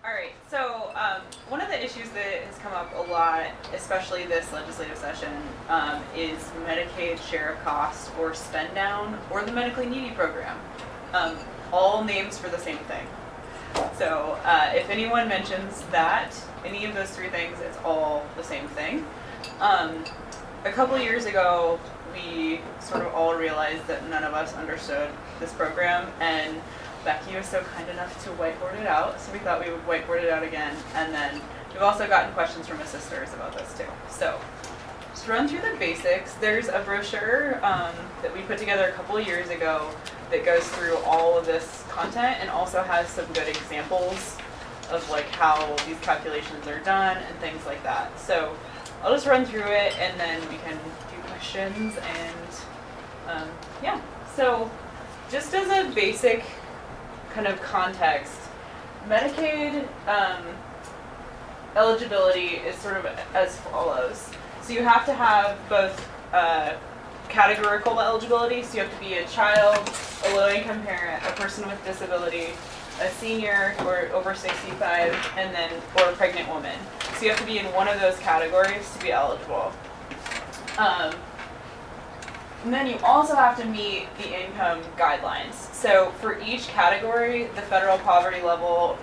All right, so one of the issues that has come up a lot, especially this legislative session, is Medicaid share of cost or spend down or the medically needy program. All names for the same thing. So if anyone mentions that, any of those three things, it's all the same thing. A couple years ago, we sort of all realized that none of us understood this program, and Becky was so kind enough to whiteboard it out, so we thought we would whiteboard it out again. And then we've also gotten questions from assisters about this too. So just run through the basics. There's a brochure that we put together a couple of years ago that goes through all of this content and also has some good examples of like how these calculations are done and things like that. So I'll just run through it and then we can do questions and yeah. So just as a basic kind of context, Medicaid eligibility is sort of as follows. So you have to have both categorical eligibility, so you have to be a child, a low-income parent, a person with disability, a senior or over 65, and then or a pregnant woman. So you have to be in one of those categories to be eligible. And then you also have to meet the income guidelines. So for each category, the federal poverty level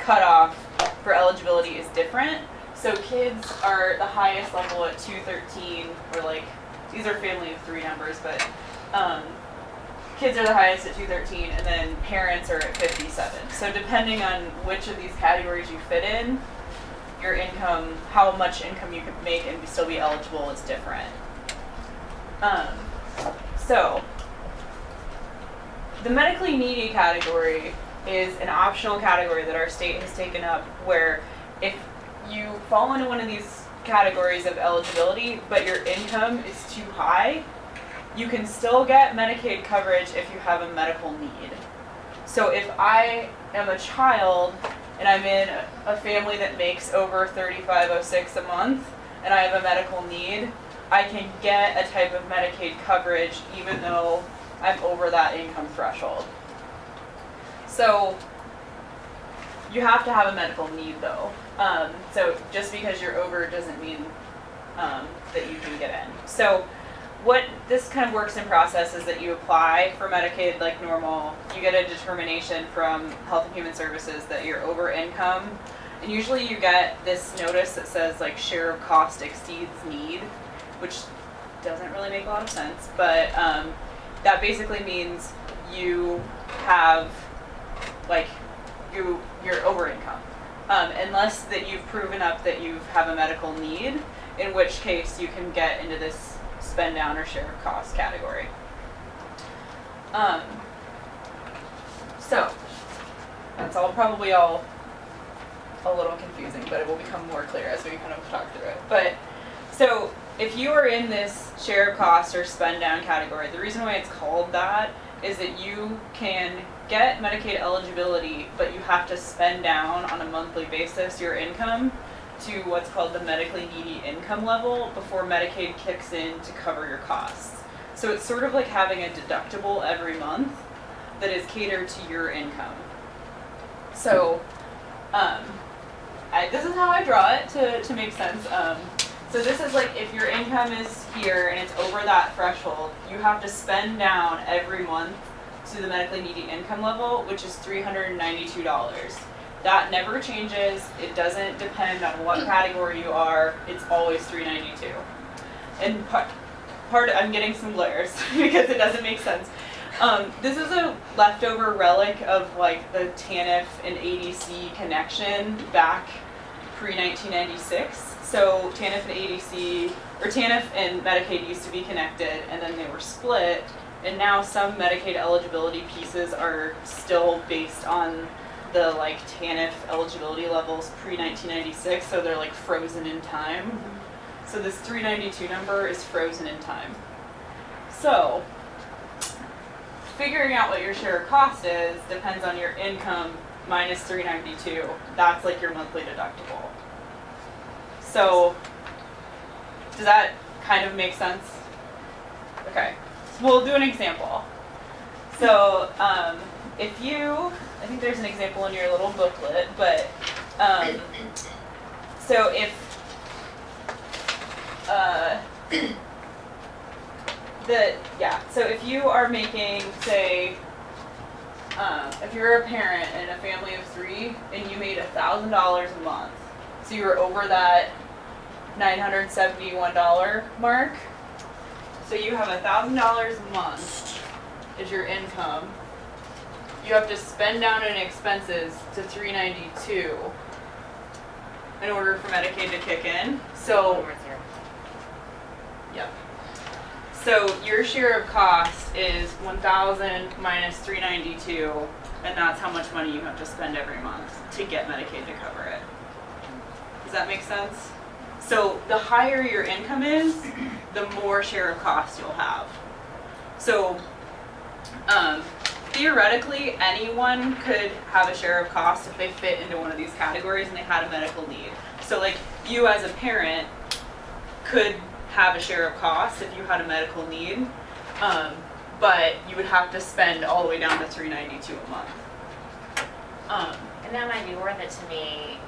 cutoff for eligibility is different. So kids are the highest level at 213, or like, these are family of three numbers, but kids are the highest at 213, and then parents are at 57. So depending on which of these categories you fit in, your income, how much income you can make and still be eligible is different. So the medically needy category is an optional category that our state has taken up, where if you fall into one of these categories of eligibility but your income is too high, you can still get Medicaid coverage if you have a medical need. So if I am a child and I'm in a family that makes over $35.06 a month and I have a medical need, I can get a type of Medicaid coverage even though I'm over that income threshold. So you have to have a medical need though. So just because you're over doesn't mean that you can get in. So what this kind of works in process is that you apply for Medicaid like normal. You get a determination from Health and Human Services that you're over income. And usually you get this notice that says like share of cost exceeds need, which doesn't really make a lot of sense, but that basically means you have, like, you're over income. Unless that you've proven up that you have a medical need, in which case you can get into this spend down or share of cost category. So that's probably all a little confusing, but it will become more clear as we kind of talk through it. But so if you are in this share of cost or spend down category, the reason why it's called that is that you can get Medicaid eligibility, but you have to spend down on a monthly basis your income to what's called the medically needy income level before Medicaid kicks in to cover your costs. So it's sort of like having a deductible every month that is catered to your income. So this is how I draw it to make sense. So this is like if your income is here and it's over that threshold, you have to spend down every month to the medically needy income level, which is $392. That never changes. It doesn't depend on what category you are. It's always $392. And I'm getting some glares because it doesn't make sense. This is a leftover relic of like the TANF and ADC connection back pre-1996. So TANF and ADC, or TANF and Medicaid used to be connected, and then they were split, and now some Medicaid eligibility pieces are still based on the like TANF eligibility levels pre-1996, so they're like frozen in time. Mm-hmm. So this 392 number is frozen in time. So figuring out what your share of cost is depends on your income minus 392. That's like your monthly deductible. So, does that kind of make sense? Okay, so we'll do an example. So, if you, I think there's an example in your little booklet, but so if so if you are making, say, if you're a parent in a family of 3 and you made $1,000 a month, so you were over that $971 mark, so you have $1,000 a month is your income. You have to spend down in expenses to $392 in order for Medicaid to kick in. So, yep. So your share of cost is $1,000 minus $392, and that's how much money you have to spend every month to get Medicaid to cover it. Does that make sense? So the higher your income is, the more share of cost you'll have. So theoretically, anyone could have a share of cost if they fit into one of these categories and they had a medical need. So like you as a parent could have a share of cost if you had a medical need, but you would have to spend all the way down to $392 a month. And that might be worth it to me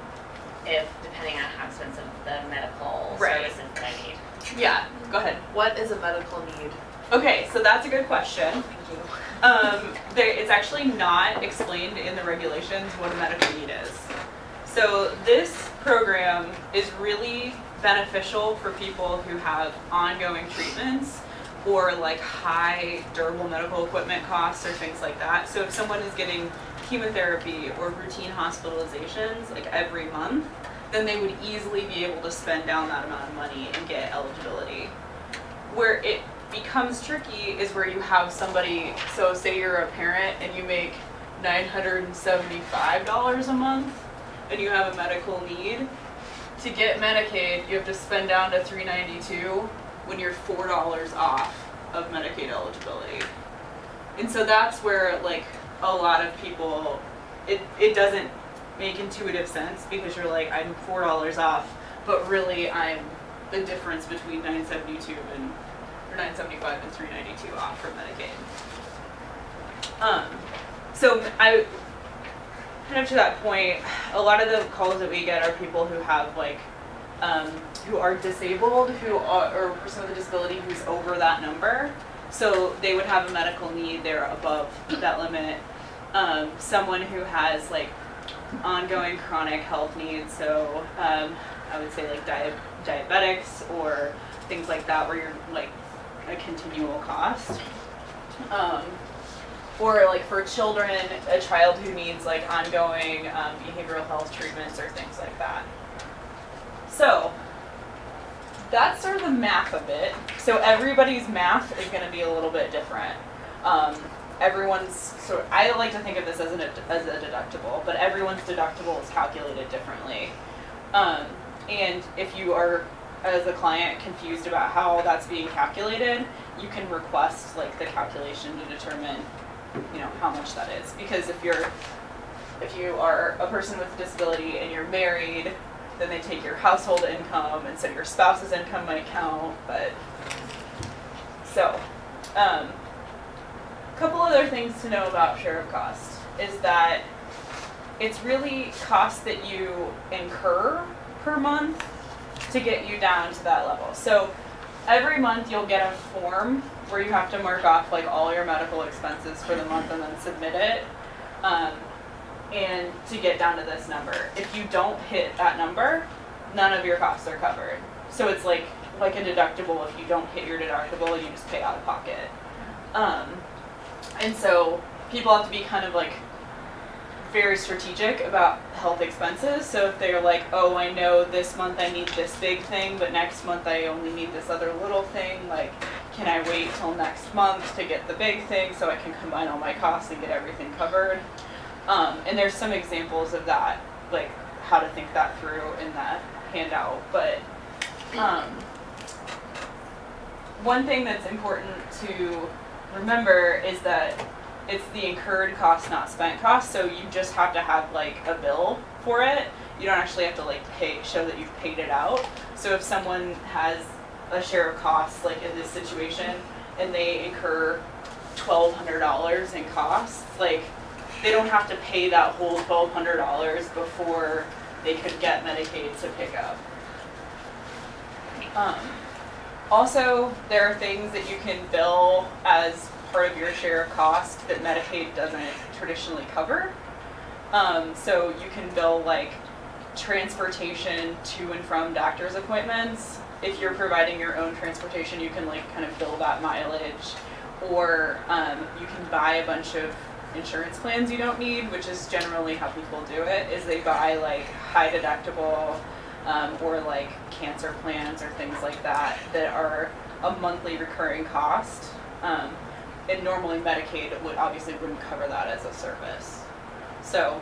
if, depending on how expensive the medical Right. services that I need. Yeah, go ahead. What is a medical need? Okay, so that's a good question. Thank you. It's actually not explained in the regulations what a medical need is. So this program is really beneficial for people who have ongoing treatments or like high durable medical equipment costs or things like that. So if someone is getting chemotherapy or routine hospitalizations like every month, then they would easily be able to spend down that amount of money and get eligibility. Where it becomes tricky is where you have somebody, so say you're a parent and you make $975 a month and you have a medical need. To get Medicaid, you have to spend down to $392 when you're $4 off of Medicaid eligibility. And so that's where like a lot of people, it doesn't make intuitive sense because you're like, I'm $4 off, but really I'm the difference between $975 and $392 off from Medicaid. So I kind of to that point, a lot of the calls that we get are people who have like, who are disabled, or a person with a disability who's over that number. So they would have a medical need, they're above that limit. Someone who has like ongoing chronic health needs, so I would say like diabetics or things like that where you're like a continual cost. Or like for children, a child who needs like ongoing behavioral health treatments or things like that. So that's sort of the math of it. So everybody's math is going to be a little bit different. I like to think of this as a deductible, but everyone's deductible is calculated differently. And if you are, as a client, confused about how that's being calculated, you can request like the calculation to determine, how much that is. Because if you are a person with a disability and you're married, then they take your household income, and so your spouse's income might count. But so, a couple other things to know about share of cost is that it's really costs that you incur per month to get you down to that level. So every month you'll get a form where you have to mark off like all your medical expenses for the month and then submit it, and to get down to this number. If you don't hit that number, none of your costs are covered. So it's like a deductible. If you don't hit your deductible, you just pay out of pocket. And so people have to be kind of like very strategic about health expenses. So if they're like, oh, I know this month I need this big thing, but next month I only need this other little thing, like, can I wait till next month to get the big thing so I can combine all my costs and get everything covered? And there's some examples of that, like how to think that through in that handout. But one thing that's important to remember is that it's the incurred cost, not spent cost. So you just have to have like a bill for it. You don't actually have to like show that you've paid it out. So if someone has a share of costs, like in this situation, and they incur $1,200 in costs, like they don't have to pay that whole $1,200 before they could get Medicaid to pick up. Also, there are things that you can bill as part of your share of cost that Medicaid doesn't traditionally cover. So you can bill like transportation to and from doctor's appointments. If you're providing your own transportation, you can like kind of bill that mileage. Or you can buy a bunch of insurance plans you don't need, which is generally how people do it, is they buy like high deductible or like cancer plans or things like that that are a monthly recurring cost. And normally Medicaid obviously wouldn't cover that as a service. So,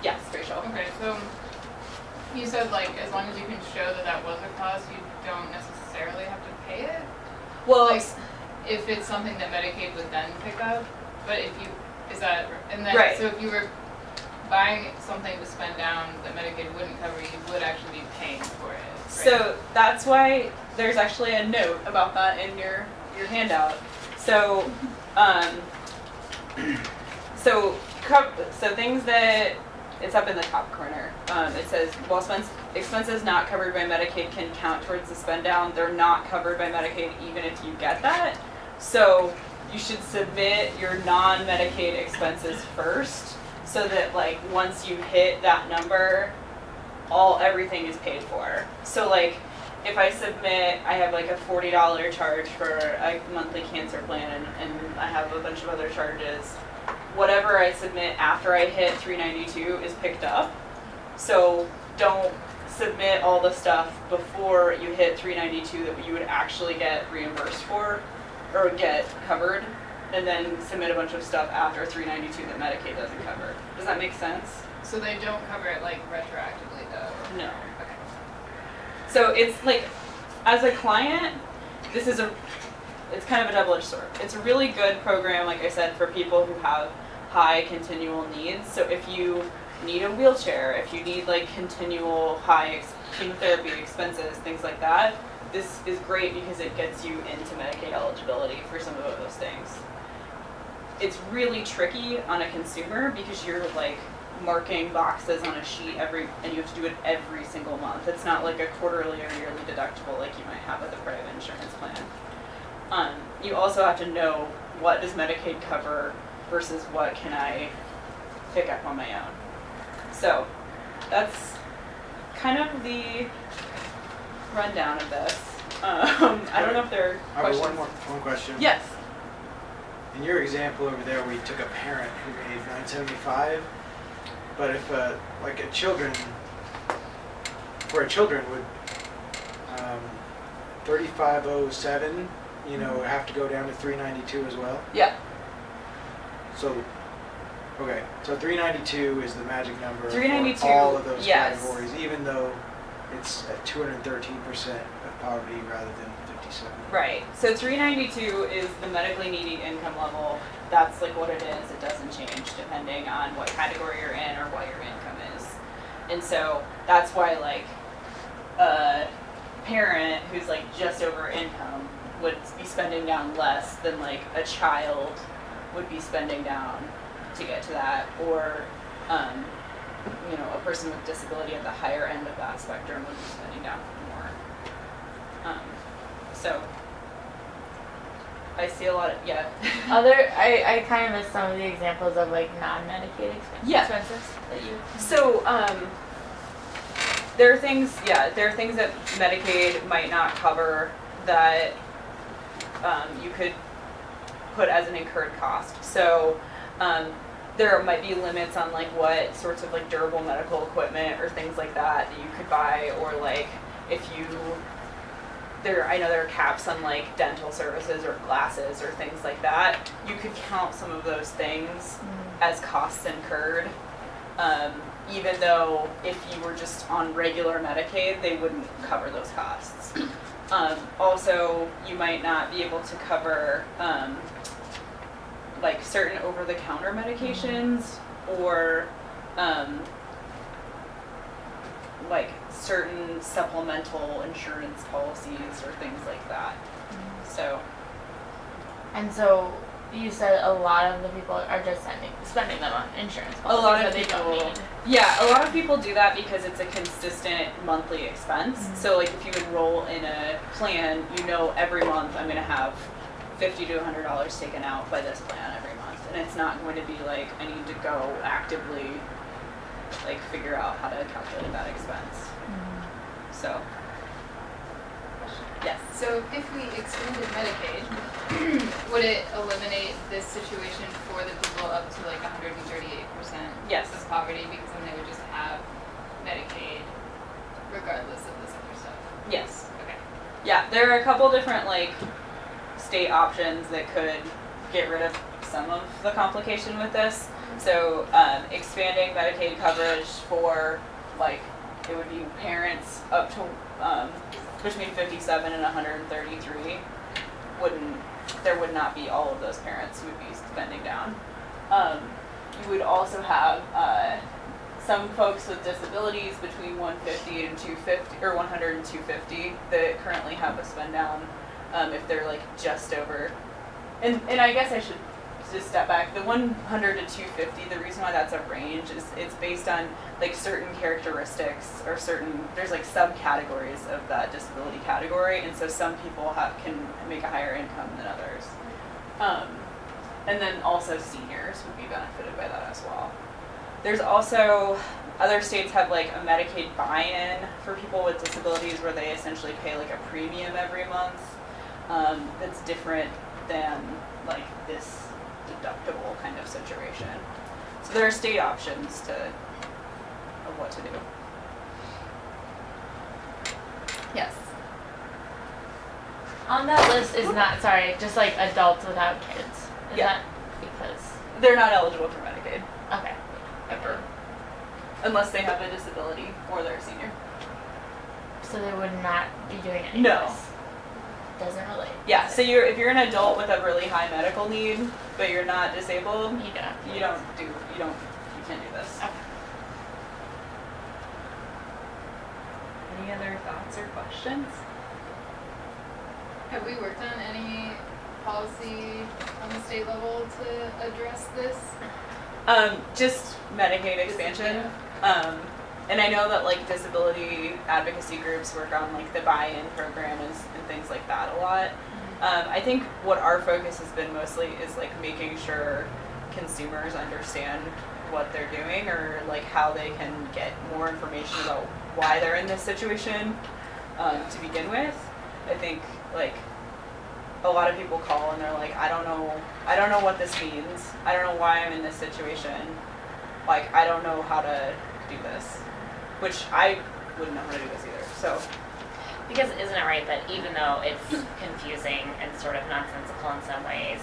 yes, Rachel. Okay, so you said like as long as you can show that that was a cost, you don't necessarily have to pay it? Well, Like, if it's something that Medicaid would then pick up, but if you, is that, and then, Right. so if you were buying something to spend down that Medicaid wouldn't cover, you would actually be paying for it, right? so that's why there's actually a note about that in your handout. So, so things that, it's up in the top corner. It says, while expenses not covered by Medicaid can count towards the spend down, they're not covered by Medicaid even if you get that. So you should submit your non-Medicaid expenses first so that like once you hit that number, everything is paid for. So like if I submit, I have like a $40 charge for a monthly cancer plan and I have a bunch of other charges. Whatever I submit after I hit 392 is picked up. So don't submit all the stuff before you hit 392 that you would actually get reimbursed for or get covered, and then submit a bunch of stuff after 392 that Medicaid doesn't cover. Does that make sense? So they don't cover it like retroactively though? No. Okay. So it's like, as a client, it's kind of a double-edged sword. It's a really good program, like I said, for people who have high continual needs. So if you need a wheelchair, if you need like continual high chemotherapy expenses, things like that, this is great because it gets you into Medicaid eligibility for some of those things. It's really tricky on a consumer because you're like marking boxes on a sheet and you have to do it every single month. It's not like a quarterly or yearly deductible like you might have with a private insurance plan. You also have to know what does Medicaid cover versus what can I pick up on my own. So that's kind of the rundown of this. I don't know if there are questions. I have one question. Yes. In your example over there, we took a parent who made $975, but if like a children would 3507, have to go down to 392 as well. Yeah. So, okay, so 392 is the magic number 392, for all of those yes. categories, even though it's at 213% of poverty rather than 57. Right. So 392 is the medically needy income level. That's like what it is. It doesn't change depending on what category you're in or what your income is. And so that's why like a parent who's like just over income would be spending down less than like a child would be spending down to get to that, or a person with disability at the higher end of that spectrum would be spending down more. So I see a lot of I kind of missed some of the examples of like non-Medicaid expenses that you. So there are things that Medicaid might not cover that you could put as an incurred cost. So there might be limits on like what sorts of like durable medical equipment or things like that you could buy, or like if I know there are caps on like dental services or glasses or things like that. You could count some of those things as costs incurred, even though if you were just on regular Medicaid, they wouldn't cover those costs. Also, you might not be able to cover like certain over-the-counter medications or like certain supplemental insurance policies or things like that. So. And so you said a lot of the people are just spending them on insurance policies lot of that they don't people- need. Yeah, a lot of people do that because it's a consistent monthly expense. Mhm. So like if you enroll in a plan, you know every month I'm gonna have $50 to $100 taken out by this plan every month. And it's not going to be like I need to go actively like figure out how to calculate that expense. So yes. So if we excluded Medicaid, would it eliminate this situation for the people up to like 138% Yes. of poverty, because then they would just have Medicaid regardless of this other stuff? Yes. Okay. Yeah, there are a couple different like state options that could get rid of some of the complication with this. So expanding Medicaid coverage for like it would be parents up to between 57 and 133 there would not be all of those parents who would be spending down. You would also have some folks with disabilities between 150 and 250 or 100 and 250 that currently have a spend down if they're like just over. And I guess I should just step back. The 100 to 250, the reason why that's a range is it's based on like certain characteristics or there's like subcategories of that disability category, and so some people can make a higher income than others. And then also seniors would be benefited by that as well. There's also, other states have like a Medicaid buy-in for people with disabilities where they essentially pay like a premium every month that's different than like this deductible kind of situation. So there are state options of what to do. Yes. On that list is not, sorry, just like adults without kids. Is Yeah. that because, They're not eligible for Medicaid, okay. ever. Unless they have a disability or they're a senior. So they would not be doing any No. of this? Doesn't relate. Yeah, so if you're an adult with a really high medical need, but you're not disabled, You don't. you can't do this. Okay. Any other thoughts or questions? Have we worked on any policy on the state level to address this? Just Medicaid expansion. And I know that like disability advocacy groups work on like the buy-in program and things like that a lot. I think what our focus has been mostly is like making sure consumers understand what they're doing or like how they can get more information about why they're in this situation to begin with. I think like a lot of people call and they're like, I don't know what this means. I don't know why I'm in this situation. Like I don't know how to do this, which I wouldn't know how to do this either. So Because isn't it right that even though it's confusing and sort of nonsensical in some ways,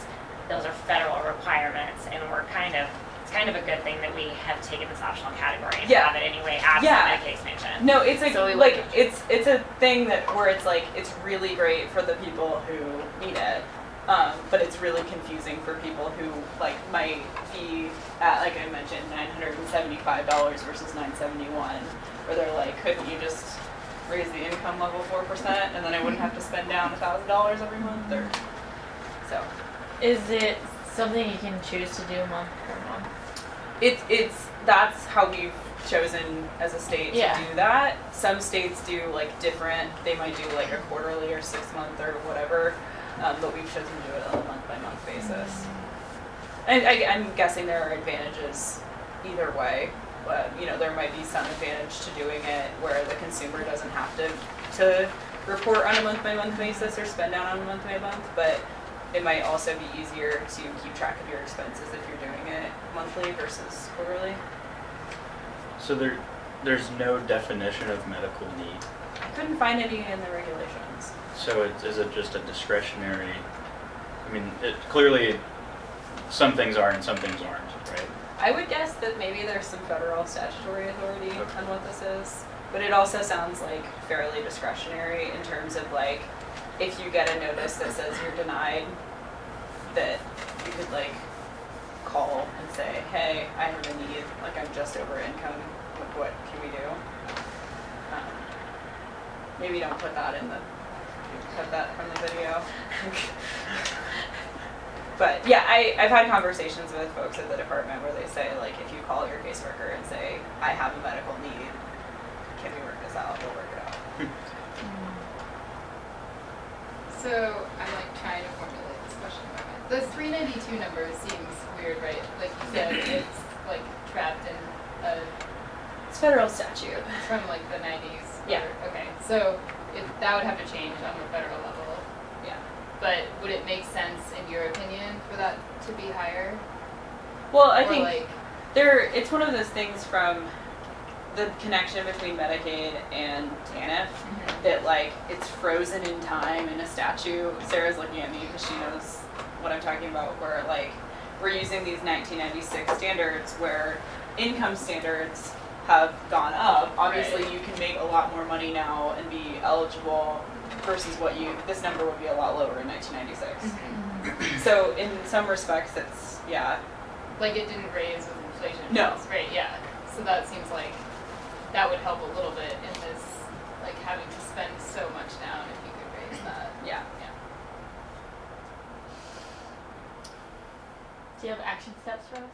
those are federal requirements, and it's kind of a good thing that we have taken this optional category and Yeah. have it anyway after Yeah. Medicaid expansion. no, it's like So we like would- it's a thing where it's like it's really great for the people who need it, but it's really confusing for people who like might be at, like I mentioned, $975 versus $971, where they're like, couldn't you just raise the income level 4% and then I wouldn't have to spend down $1,000 every month or so. Is it something you can choose to do month per month? That's how we've chosen as a state Yeah. to do that. Some states do like different, they might do like a quarterly or 6 month or whatever, but we've chosen to do it on a month by month basis. And I'm guessing there are advantages either way. There might be some advantage to doing it where the consumer doesn't have to report on a month by month basis or spend down on a month by month, but it might also be easier to keep track of your expenses if you're doing it monthly versus quarterly. So there's no definition of medical need. I couldn't find any in the regulations. So is it just a discretionary? I mean, clearly some things are and some things aren't, right? I would guess that maybe there's some federal statutory authority Okay. on what this is, but it also sounds like fairly discretionary in terms of like, if you get a notice that says you're denied, that you could like call and say, hey, I have a need, like I'm just over income, what can we do? Maybe don't put that in cut that from the video. But yeah, I've had conversations with folks at the department where they say, like, if you call your caseworker and say, I have a medical need, can we work this out? We'll work it out. So I'm like trying to formulate this question in my mind. The 392 number seems weird, right? Like you said, it's like trapped in a It's federal statute. from like the 90s. Yeah. Okay. So that would have to change on the federal level. Yeah. But would it make sense, in your opinion, for that to be higher? Well, I Or think like, it's one of those things from the connection between Medicaid and TANF that, like, it's frozen in time in a statute. Sarah's looking at me because she knows what I'm talking about, where, like, we're using these 1996 standards where income standards have gone up. Obviously, Right. you can make a lot more money now and be eligible versus this number would be a lot lower in 1996. So in some respects, it's, yeah. like it didn't raise with inflation. No. Right. Yeah. So that seems like that would help a little bit in this, like having to spend so much down if you could raise that. Yeah. Yeah. Do you have action steps for us?